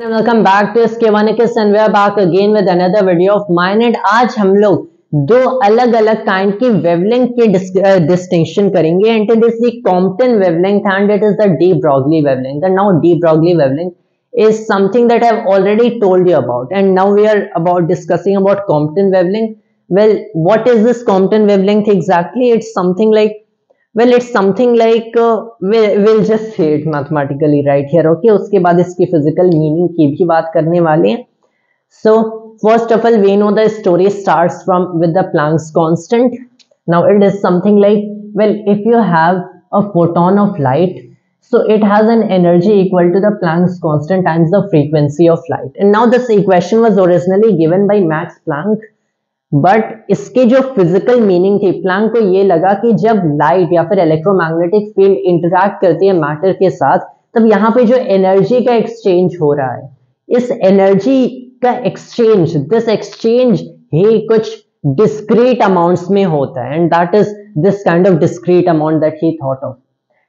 Welcome back to स्केवानिकस and we are back again with another video of mine. And आज हम लोग दो अलग अलग काइंड की वेवलेंथ की डिस्टिंक्शन करेंगे। And it is the Compton wavelength and it is the de Broglie wavelength. And now de Broglie wavelength is something that I've already told you about, and now we are about discussing about Compton wavelength. Well, what is this Compton wavelength exactly? It's something like, well, it's something like we'll just say it mathematically right here, okay? उसके बाद इसकी physical meaning की भी बात करने वाले हैं. So first of all, we know the story starts from with the Planck's constant. Now it is something like, well, if you have a photon of light, so it has an energy equal to the Planck's constant times the frequency of light. And now this equation was originally given by Max Planck, but इसके जो physical meaning थी, Planck को ये लगा कि जब light या फिर इलेक्ट्रोमैग्नेटिक फील्ड इंटरैक्ट करती है मैटर के साथ, तब यहाँ पे जो एनर्जी का एक्सचेंज हो रहा है, इस एनर्जी का एक्सचेंज, दिस एक्सचेंज ही कुछ डिस्क्रीट अमाउंट्स में होता है, and that is this kind of discrete amount that he thought of.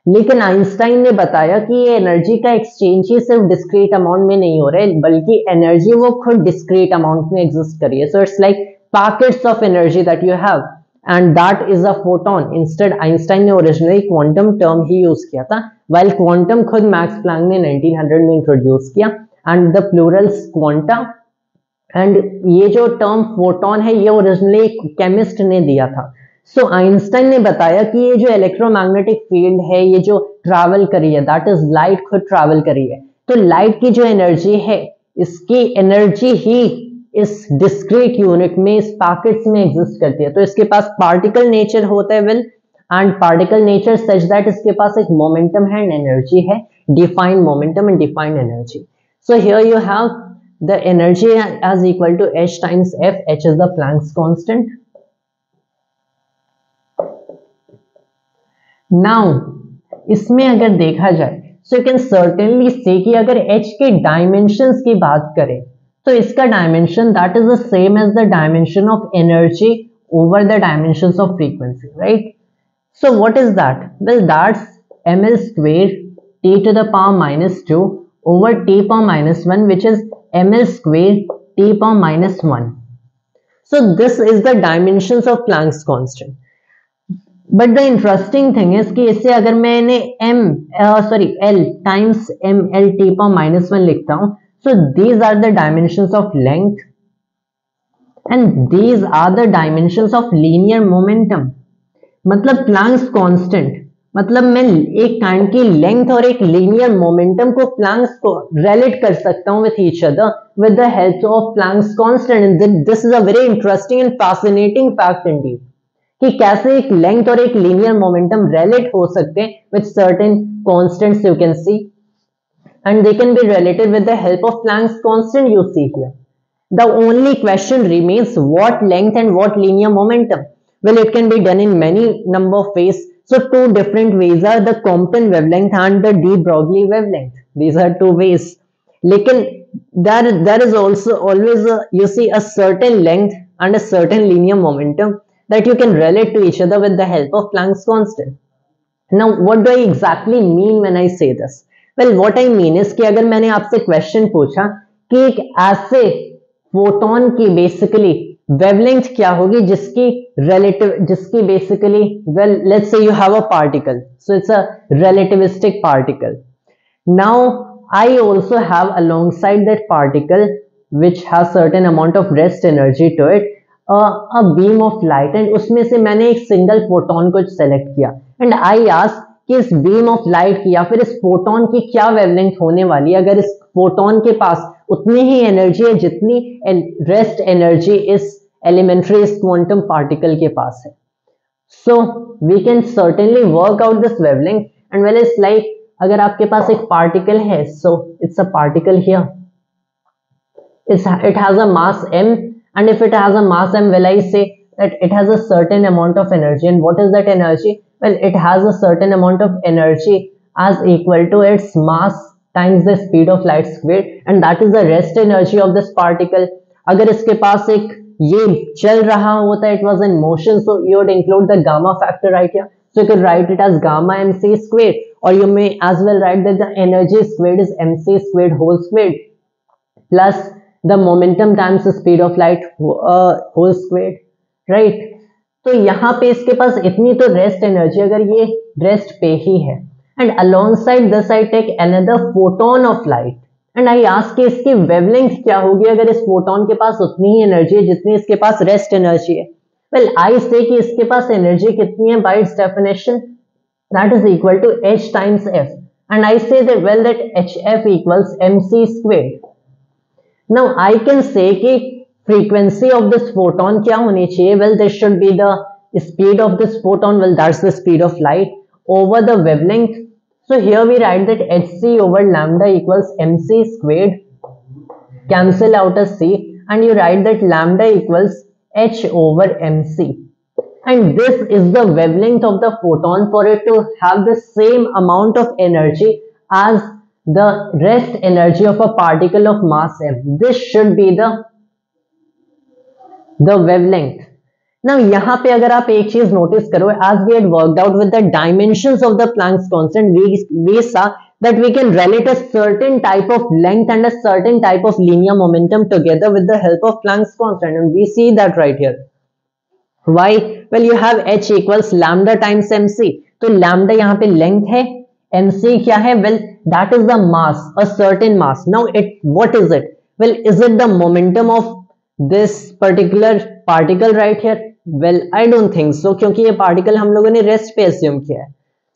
लेकिन आइंस्टाइन ने बताया कि ये एनर्जी का एक्सचेंज ही सिर्फ डिस्क्रीट अमाउंट में नहीं हो रहा है, बल्कि एनर्जी वो खुद डिस्क्रीट अमाउंट में एग्जिस्ट कर रही है. So it's like packets of energy that you have, and that is a photon. Instead Einstein ने originally quantum term ही use किया था, while quantum खुद Max Planck ने 1900 में introduce किया, and the plurals quanta. and ये जो term photon है, ये originally chemist ने दिया था. So Einstein ने बताया कि ये जो electromagnetic field है, ये जो travel करी है, that is light खुद travel करी है, तो light की जो energy है, इसकी energy ही इस डिस्क्रीट यूनिट में, इस पैकेट्स में एग्जिस्ट करती है. तो इसके पास पार्टिकल नेचर होता है, well, and particle nature such that इसके पास एक मोमेंटम है एंड एनर्जी है, defined momentum and defined energy. So here you have the energy as equal to h times f. h is the Planck's constant. Now इसमें अगर देखा जाए, so you can certainly से कि अगर h के डायमेंशंस की बात करें, तो इसका dimension that is the same as the dimension of energy over the dimensions of frequency, right? So what is that? Well, that's ml square t to the power minus 2 over t power minus 1, which is ml square t power minus 1. So this is the dimensions of Planck's constant. But the interesting thing is कि इससे अगर मैंने l times ml t power minus 1 लिखता हूं, so these are the dimensions of length and these are the dimensions of linear momentum. मतलब Planck's constant, मतलब मैं एक काइंड की लेंथ और एक लीनियर मोमेंटम को Planck's को रिलेट कर सकता हूं with each other with the help of Planck's constant. And this is a very interesting and fascinating fact indeed, कि कैसे एक लेंथ और एक लीनियर मोमेंटम रिलेट हो सकते हैं with certain constants you can see, and they can be related with the help of Planck's constant you see here. The only question remains, what length and what linear momentum? Well, it can be done in many number of ways. So two different ways are the Compton wavelength and the de Broglie wavelength. These are two ways. लेकिन there is also always you see a certain length and a certain linear momentum that you can relate to each other with the help of Planck's constant. Now what do I exactly mean when I say this? Well, what I mean is कि अगर मैंने आपसे question पूछा कि एक ऐसे photon की basically wavelength क्या होगी जिसकी रिलेटिव, जिसकी basically, well, let's say you have a particle, so it's a relativistic particle. Now I also have alongside that particle which has certain amount of rest energy to it a beam of light, and उसमें से मैंने एक single photon को select किया, and I ask कि इस beam of light की या फिर इस फोटोन की क्या वेवलेंथ होने वाली है अगर इस फोटोन के पास उतनी ही एनर्जी है जितनी रेस्ट एनर्जी इस एलिमेंट्री, इस क्वांटम पार्टिकल के पास है. So we can certainly work out this wavelength, and well it's like अगर आपके पास एक पार्टिकल है, so it's a particle here, it has a mass m, and if it has a mass m, will I say that it has a certain amount of energy? And what is that energy? Well, it has a certain amount of energy as equal to its mass times the speed of light squared, and that is the rest energy of this particle. अगर इसके पास एक ये चल रहा होता है, it was in motion, so you would include the gamma factor right here. So you can write it as gamma mc squared, or you may as well write that the energy squared is mc squared whole squared. plus the momentum times the speed of light whole squared, right? तो यहाँ पे इसके पास इतनी तो rest energy, अगर ये rest पे ही है, and alongside this I take another photon of light and I ask कि इसकी वेवलेंथ क्या होगी अगर इस फोटोन के पास उतनी ही एनर्जी है जितनी इसके पास रेस्ट एनर्जी है. वेल आई से कि इसके पास एनर्जी कितनी है by its definition, that is equal to h times f, and I say that well that hf equals mc squared. Now I can say कि frequency of this photon क्या होनी चाहिए, well this should be the speed of this photon, well that's the speed of light over the wavelength. So here we write that hc over lambda equals mc squared, cancel out a c, and you write that lambda equals h over mc, and this is the wavelength of the photon for it to have the same amount of energy as the rest energy of a particle of mass m. This should be the wavelength. Now यहाँ पे अगर आप एक चीज notice करो, as we had worked out with the dimensions of the Planck's constant, we saw that we can relate a certain type of length and a certain type of linear momentum together with the help of Planck's constant, and we see that right here. Why? Well, you have h equals lambda times mc. तो lambda यहाँ पे length है, mc क्या है? Well, that is the mass, a certain mass. Now what is it? Well, is it the momentum of this particular particle right here? Well, I don't think so, क्योंकि ये particle हम लोगों ने rest पे assume किया है.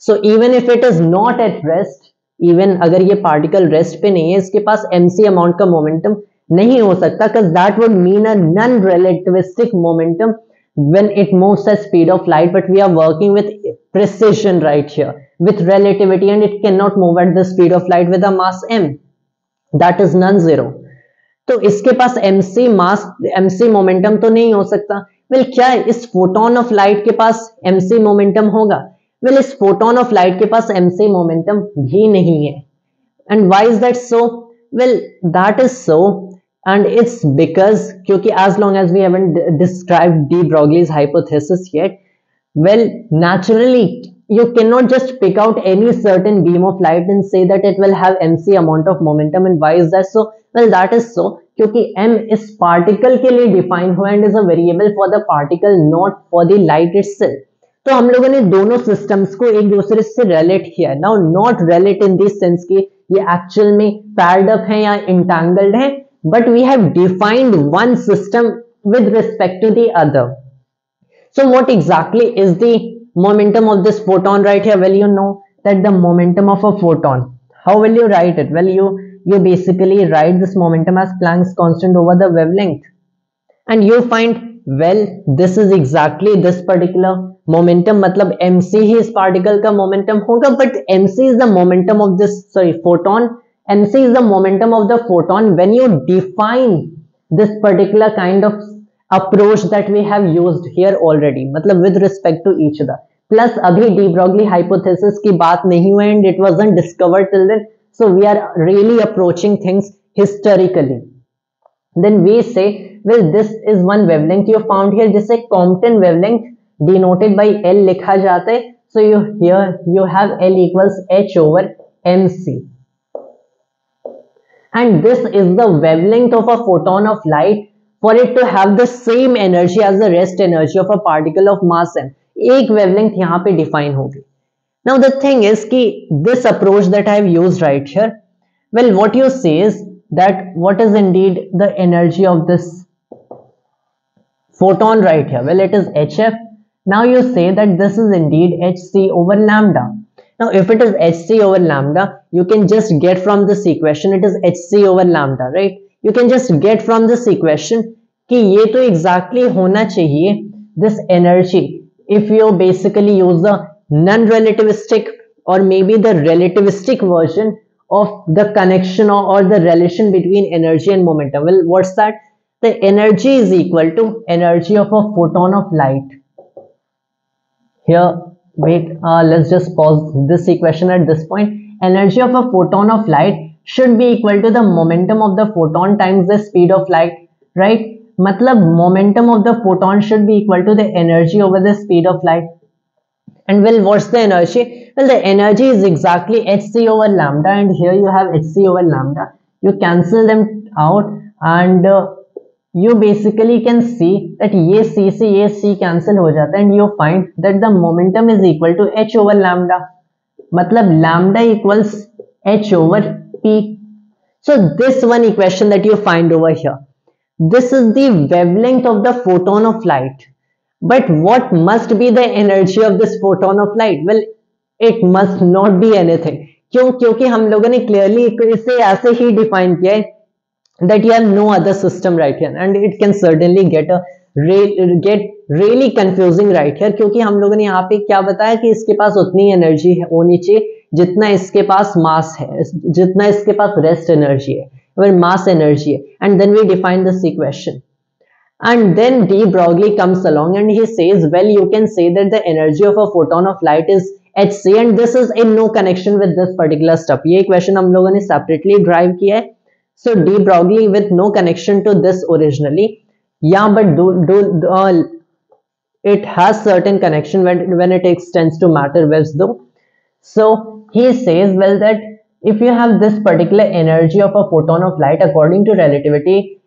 So even if it is not at rest, even अगर ये particle rest पे नहीं है, इसके पास mc amount का momentum नहीं हो सकता, because that would mean a non-relativistic momentum when it moves at speed of light. But we are working with precision right here, with relativity, and it cannot move at the speed of light with a mass m, that is non-zero. तो इसके पास mc मास mc momentum तो नहीं हो सकता. Well क्या है, इस photon of light के पास mc मोमेंटम होगा? वेल इस फोटोन ऑफ लाइट के पास mc मोमेंटम भी नहीं है. And why is that so? Well that is so, and it's because क्योंकि as long as we haven't described de Broglie's hypothesis yet, well naturally you cannot just pick out any certain beam of light and say that it will have mc amount of momentum. And why is that so? Well, that is so क्योंकि m इस particle के लिए define हुआ and is a variable for the particle, not for the light itself. तो हम लोगों ने दोनों systems को एक दूसरे से relate किया. Now not relate in this sense कि ये actual में paired up है या entangled है, but we have defined one system with respect to the other. So what exactly is the momentum of this photon right here? Well, you know that the momentum of a photon, how will you write it? Well, you basically write this momentum as Planck's constant over the wavelength, and you find, well, this is exactly this particular momentum, मतलब mc ही इस particle का momentum होगा, but mc is the momentum of this photon. mc is the momentum of the photon when you define this particular kind of approach that we have used here already, मतलब with respect to each other. Plus अभी de Broglie hypothesis की बात नहीं हुई and it wasn't discovered till then, so we are really approaching things historically. Then we say, well, this is one wavelength you found here, जिसे Compton wavelength denoted by L लिखा जाता है. So you have L equals h over mc, and this is the wavelength of a photon of light for it to have the same energy as the rest energy of a particle of mass m. एक wavelength यहाँ पे define होगी. Now the thing is कि this approach that I have used right here, well, what you say is that what is indeed the energy of this photon right here? Well, it is hf. Now you say that this is indeed hc over lambda. Now if it is hc over lambda, you can just get from this equation it is hc over lambda, right? You can just get from this equation कि ये तो exactly होना चाहिए this energy if you basically use the non-relativistic or maybe the relativistic version of the connection or the relation between energy and momentum. Well, what's that? The energy is equal to energy of a photon of light. Here, wait, let's just pause this equation at this point. Energy of a photon of light should be equal to the momentum of the photon times the speed of light, right? मतलब momentum of the photon should be equal to the energy over the speed of light. And well, what's the energy? Well, the energy is exactly hc over lambda, and here you have hc over lambda. you cancel them out, and you basically can see that ये c से ये c cancel हो जाता है, and you find that the momentum is equal to h over lambda, मतलब lambda equals h over p. So this one equation that you find over here, this is the wavelength of the photon of light. But what must be the energy of this photon of light? Well, it must not be anything. क्यों? क्योंकि हम लोगों ने clearly इसे ऐसे ही define किया है that you have no other system right here, and it can certainly get really confusing right here, क्योंकि हम लोगों ने यहाँ पे क्या बताया कि इसके पास उतनी एनर्जी होनी चाहिए जितना इसके पास मास है, जितना इसके पास रेस्ट एनर्जी है, मास एनर्जी है, and then we define this equation. And then de Broglie comes along and he says, well, you can say that the energy of a photon of light is hc, and this is in no connection with this particular stuff. ये equation हम लोगों ने separately drive किया है. So de Broglie with no connection to this originally, yeah, but it has certain connection when it extends to matter waves though. So he says, well, that if you have this particular energy of a photon of light, according to relativity,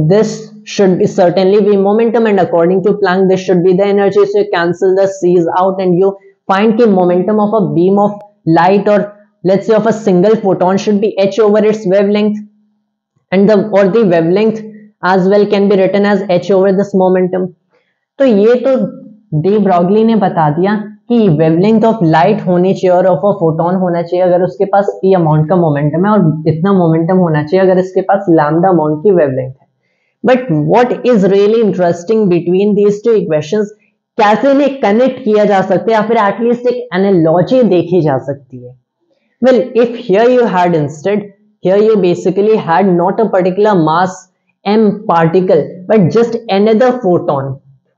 this should be certainly be momentum, and according to Planck this should be the energy. So you cancel the c's out and you find the momentum of a beam of light, or let's say of a single photon, should be h over its wavelength, and the wavelength as well can be written as h over this momentum. तो ये तो de Broglie ने बता दिया कि wavelength of light होनी चाहिए और ऑफ अ फोटोन होना चाहिए अगर उसके पास p अमाउंट का मोमेंटम है, और इतना मोमेंटम होना चाहिए अगर इसके पास लैम्डा अमाउंट की वेवलेंथ है. But what is really interesting between these two equations, कैसे इन्हें कनेक्ट किया जा सकता है या फिर एटलीस्ट एक एनालॉजी देखी जा सकती है. Well, if here you had instead, here you basically had not a particular mass m particle but just another photon,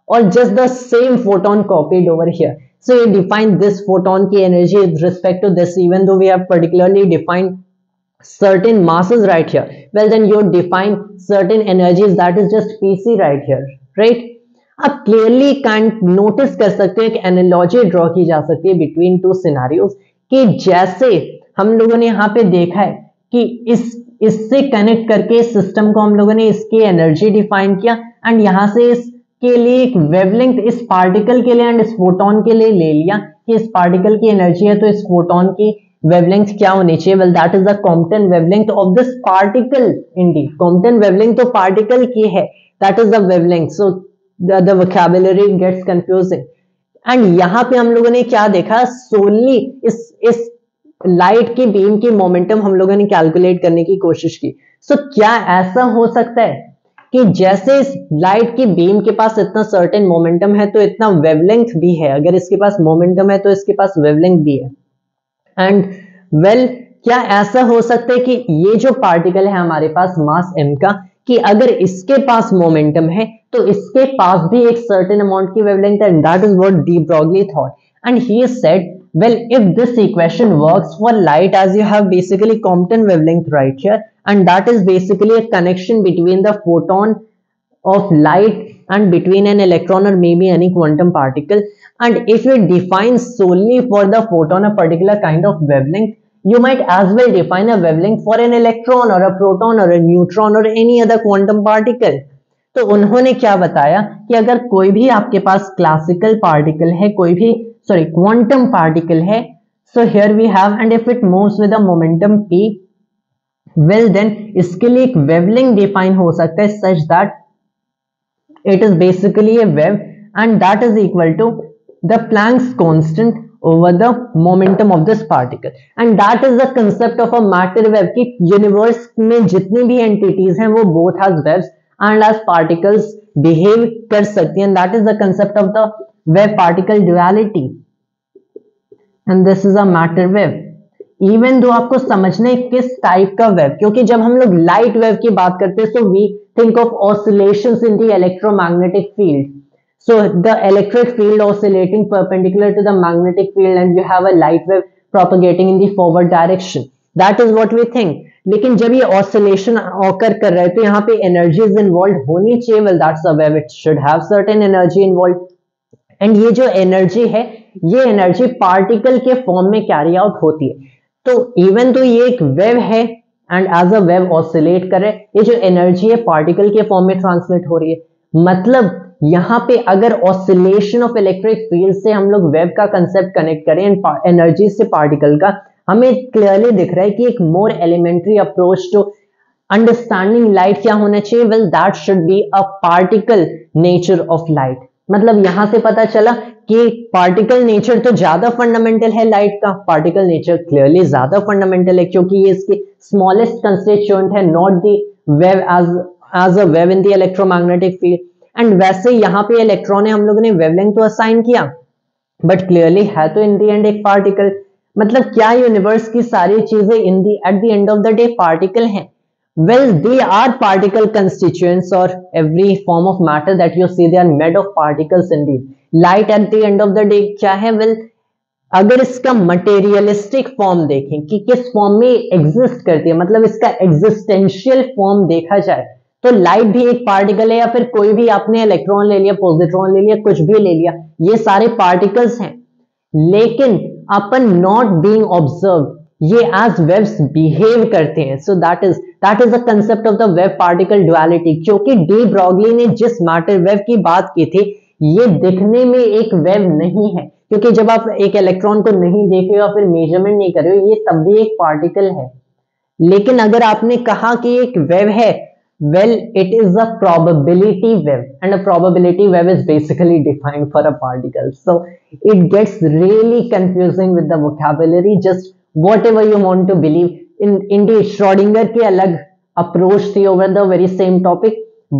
or just the same photon copied over here. So you define this photon की energy with respect to this, even though we have particularly defined certain masses right here. Well, then you define certain energies, that is just pc right here, right? आप clearly can notice कर सकते हैं, एक analogy draw की जा सकती है between two scenarios, कि जैसे हम लोगों ने यहाँ पे देखा है कि इससे कनेक्ट करके सिस्टम को हम लोगों ने इसकी एनर्जी डिफाइन किया, एंड यहाँ से इसके लिए एक वेवलेंथ इस पार्टिकल के लिए एंड इस फोटोन के लिए ले लिया कि इस पार्टिकल की एनर्जी है तो इस फोटोन की वेवलेंथ क्या होनी चाहिए. Well, that is the Compton wavelength of this particle. Indeed Compton wavelength तो पार्टिकल की है, that is the wavelength. So the vocabulary gets confusing. And यहाँ पे हम लोगों ने क्या देखा, सोनली इस लाइट की बीम की मोमेंटम हम लोगों ने कैलकुलेट करने की कोशिश की. सो क्या ऐसा हो सकता है कि जैसे इस लाइट की बीम के पास इतना सर्टेन मोमेंटम है तो इतना वेवलेंथ भी है, अगर इसके पास मोमेंटम है तो इसके पास वेवलेंथ भी है. एंड वेल, क्या ऐसा हो सकता है कि ये जो पार्टिकल है हमारे पास मास m का, कि अगर इसके पास मोमेंटम है तो इसके पास भी एक सर्टेन अमाउंट की वेवलेंथ है. That is what de Broglie thought, and he said, well, if this equation works for light, as you have basically Compton wavelength right here, and that is basically a connection between the photon of light and between an electron or maybe any quantum particle, and if you define solely for the photon a particular kind of wavelength, you might as well define a wavelength for an electron or a proton or a neutron or any other quantum particle. तो उन्होंने क्या बताया कि अगर कोई भी आपके पास classical particle है, कोई भी क्वांटम पार्टिकल है, so here we have, and if it moves with a momentum p, well then इसके लिए एक वेवलेंथ डिफाइन हो सकता है such that it is basically a wave, and that is equal to the Planck's constant over the momentum of this particle, and that is the concept of a matter wave कि universe में जितनी भी entities हैं वो both as waves and as particles behave कर सकती हैं, and that is the concept of the wave particle duality, and this is a matter wave. Even though आपको समझना है किस टाइप का वेव, क्योंकि जब हम लोग लाइट वेव की बात करते हैं, so we think of oscillations in the electromagnetic field. So the electric field oscillating perpendicular to the magnetic field, and you have a light wave propagating in the forward direction. That is what we think. लेकिन जब ये oscillation occur कर रहे हैं तो यहाँ पे energies involved होनी चाहिए. Well, that's a wave. It should have certain energy involved. And ये जो energy है, ये energy particle के form में carry out होती है. तो even though ये एक wave है, and as a wave oscillate कर रहे हैं। ये जो एनर्जी है पार्टिकल के फॉर्म में ट्रांसमिट हो रही है। मतलब यहाँ पे अगर ऑसिलेशन ऑफ इलेक्ट्रिक फील्ड से हम लोग वेव का कंसेप्ट कनेक्ट करें एनर्जी से पार्टिकल का, हमें क्लियरली दिख रहा है कि एक more elementary approach to understanding light क्या होना चाहिए, well that should be a particle nature of light. मतलब यहां से पता चला कि पार्टिकल नेचर तो ज्यादा फंडामेंटल है लाइट का, पार्टिकल नेचर क्लियरली ज्यादा फंडामेंटल है क्योंकि ये इसकी स्मॉलेस्ट कंस्टिट्यूएंट है, not the wave as a wave in the electromagnetic field. And वैसे यहाँ पे इलेक्ट्रॉन है हम लोगों ने वेवलेंथ तो असाइन किया, बट क्लियरली है तो इन द एंड एक पार्टिकल। मतलब क्या यूनिवर्स की सारी चीजें at the end of the day particle हैं? Well, they are particle constituents, or every form of matter that you see, they are made of particles indeed. Light at the end of the day क्या है? Well, अगर इसका materialistic form देखें कि किस form में exist करती है, मतलब इसका एग्जिस्टेंशियल फॉर्म देखा जाए, तो लाइट भी एक पार्टिकल है, या फिर कोई भी आपने इलेक्ट्रॉन ले लिया, पॉजिट्रॉन ले लिया, कुछ भी ले लिया, ये सारे पार्टिकल्स हैं। लेकिन अपन नॉट बीइंग ऑब्जर्व्ड ये एज वेव्स बिहेव करते हैं। So that is the concept of the wave particle duality. क्योंकि डी ब्रॉगली ने जिस मैटर वेव की बात की थी, ये दिखने में एक वेव नहीं है, क्योंकि जब आप एक इलेक्ट्रॉन को नहीं देख रहे हो, फिर मेजरमेंट नहीं कर रहे हो, ये तब भी एक पार्टिकल है। लेकिन अगर आपने कहा कि एक वेव है, well it is a probability wave, and a probability wave is basically defined for a particle, so it gets really confusing with the vocabulary, just whatever you want to believe indeed Schrödinger की अलग approach थी over the very same topic,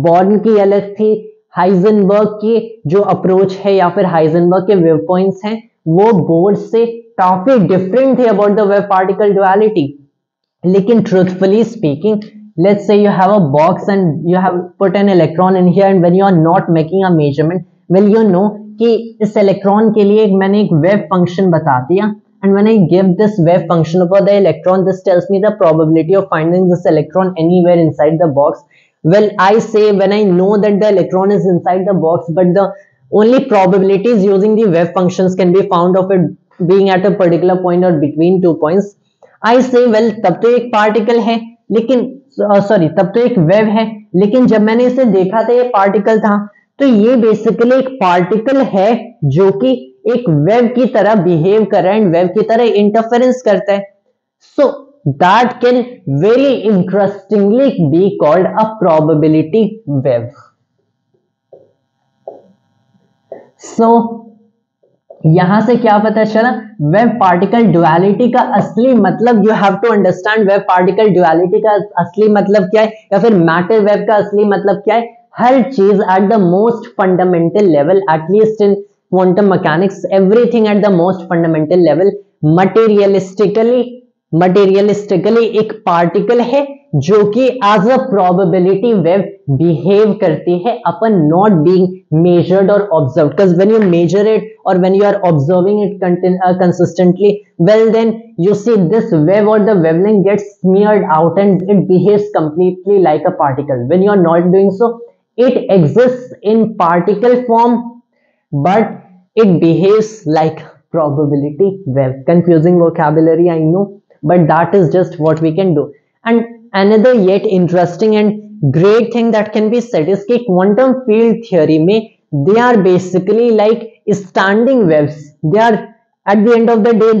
born की अलग थी, Heisenberg की जो approach है या फिर हाइजेनबर्ग के वेव पॉइंट्स हैं वो बोर्ड से काफी डिफरेंट थे about the wave particle duality. लेकिन truthfully speaking, let's say you have a box and you have put an electron in here, and when you are not making a measurement, well you know कि इस electron के लिए मैंने एक wave function बता दिया, and when I give this wave function for the electron, this tells me the probability of finding this electron anywhere inside the box. Well, I say when I know that the electron is inside the box, but the only probabilities using the wave functions can be found of it being at a particular point or between 2 points. I say well तब तो एक particle है, लेकिन sorry तब तो एक wave है, लेकिन जब मैंने इसे देखा था ये पार्टिकल था, तो ये बेसिकली एक पार्टिकल है जो कि एक वेव की तरह बिहेव कर रहा है एंड वेव की तरह इंटरफेरेंस करता है। So that can very interestingly be called a probability wave. So यहां से क्या पता चला, वेव पार्टिकल डुअलिटी का असली मतलब, you have to understand wave particle duality का असली मतलब क्या है, या फिर मैटर वेव का असली मतलब क्या है। हर चीज at the most fundamental level, at least in quantum mechanics, everything at the most fundamental level materialistically एक पार्टिकल है जो कि as a probability wave behave करती है अपन नॉट बीइंग मेजर्ड और observed, because when you measure it और when you are observing it consistently, well then you see this wave or the wavelength gets smeared out and it behaves completely like a particle. When you are not doing so, it exists in particle form but it behaves like probability wave. Confusing vocabulary, I know, but that is just what we can do. And another yet interesting and great thing that can be said is कि quantum field theory में they are basically like standing waves. They are at the end of the day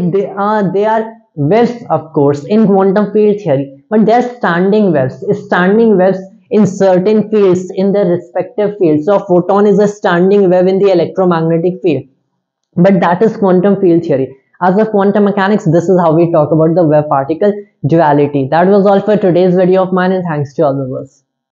they are waves of course in quantum field theory, but they are standing waves in certain fields in their respective fields. So a photon is a standing wave in the electromagnetic field, but that is quantum field theory. As a quantum mechanics, this is how we talk about the wave particle duality. That was all for today's video of mine, and thanks to all viewers.